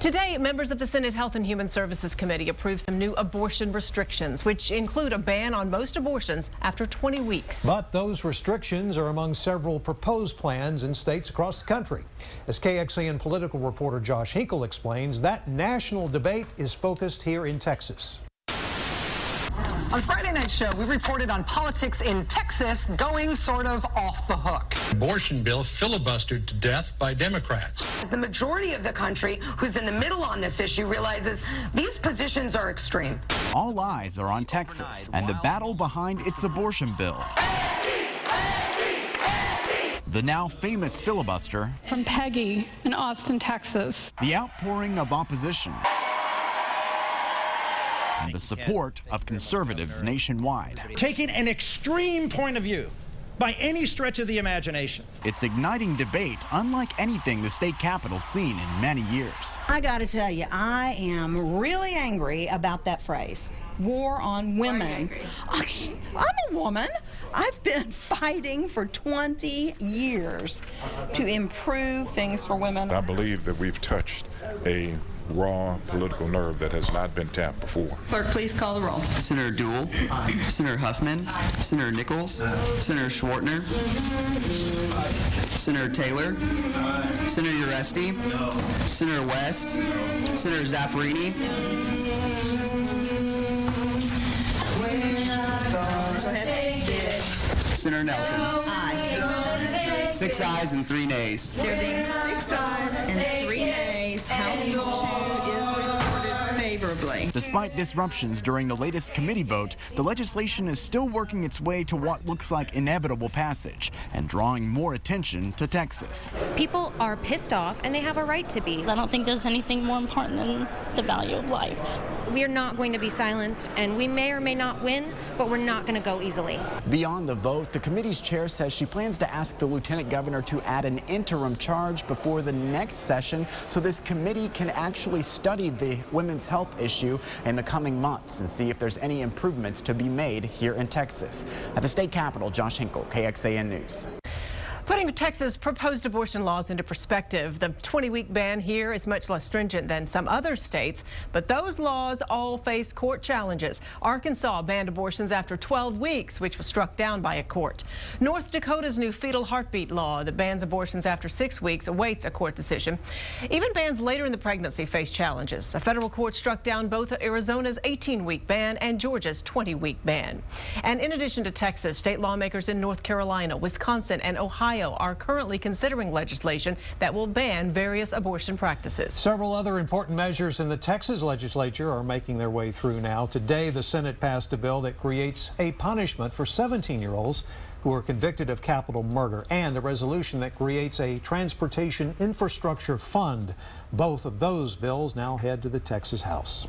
Today, members of the Senate Health and Human Services Committee approved some new abortion restrictions, which include a ban on most abortions after 20 weeks. But those restrictions are among several proposed plans in states across the country. As KXAN political reporter Josh Hinkle explains, that national debate is focused here in Texas. On Friday Night Show, we reported on politics in Texas going sort of off the hook. Abortion bill filibustered to death by Democrats. The majority of the country who's in the middle on this issue realizes these positions are extreme. All eyes are on Texas and the battle behind its abortion bill. The now famous filibuster. From Peggy in Austin, Texas. The outpouring of opposition. And the support of conservatives nationwide. Taking an extreme point of view by any stretch of the imagination. It's igniting debate unlike anything the state capitol's seen in many years. I gotta tell you, I am really angry about that phrase, war on women. I'm a woman. I've been fighting for 20 years to improve things for women. I believe that we've touched a raw political nerve that has not been tapped before. Clerk, please call the roll. Senator Duell, Senator Huffman, Senator Nichols, Senator Schwartner, Senator Taylor, Senator Uresti, Senator West, Senator Zaffarini. Go ahead. Senator Nelson. Aye. 6 ayes and 3 nays. There being 6 ayes and 3 nays, House Bill 2 is reported favorably. Despite disruptions during the latest committee vote, the legislation is still working its way to what looks like inevitable passage and drawing more attention to Texas. People are pissed off, and they have a right to be. I don't think there's anything more important than the value of life. We are not going to be silenced, and we may or may not win, but we're not going to go easily. Beyond the vote, the committee's chair says she plans to ask the lieutenant governor to add an interim charge before the next session so this committee can actually study the women's health issue in the coming months and see if there's any improvements to be made here in Texas. At the state capitol, Josh Hinkle, KXAN News. Putting Texas' proposed abortion laws into perspective, the 20-week ban here is much less stringent than some other states, but those laws all face court challenges. Arkansas banned abortions after 12 weeks, which was struck down by a court. North Dakota's new fetal heartbeat law that bans abortions after 6 weeks awaits a court decision. Even bans later in the pregnancy face challenges. A federal court struck down both Arizona's 18-week ban and Georgia's 20-week ban. And in addition to Texas, state lawmakers in North Carolina, Wisconsin, and Ohio are currently considering legislation that will ban various abortion practices. Several other important measures in the Texas legislature are making their way through now. Today, the Senate passed a bill that creates a punishment for 17-year-olds who are convicted of capital murder and a resolution that creates a transportation infrastructure fund. Both of those bills now head to the Texas House.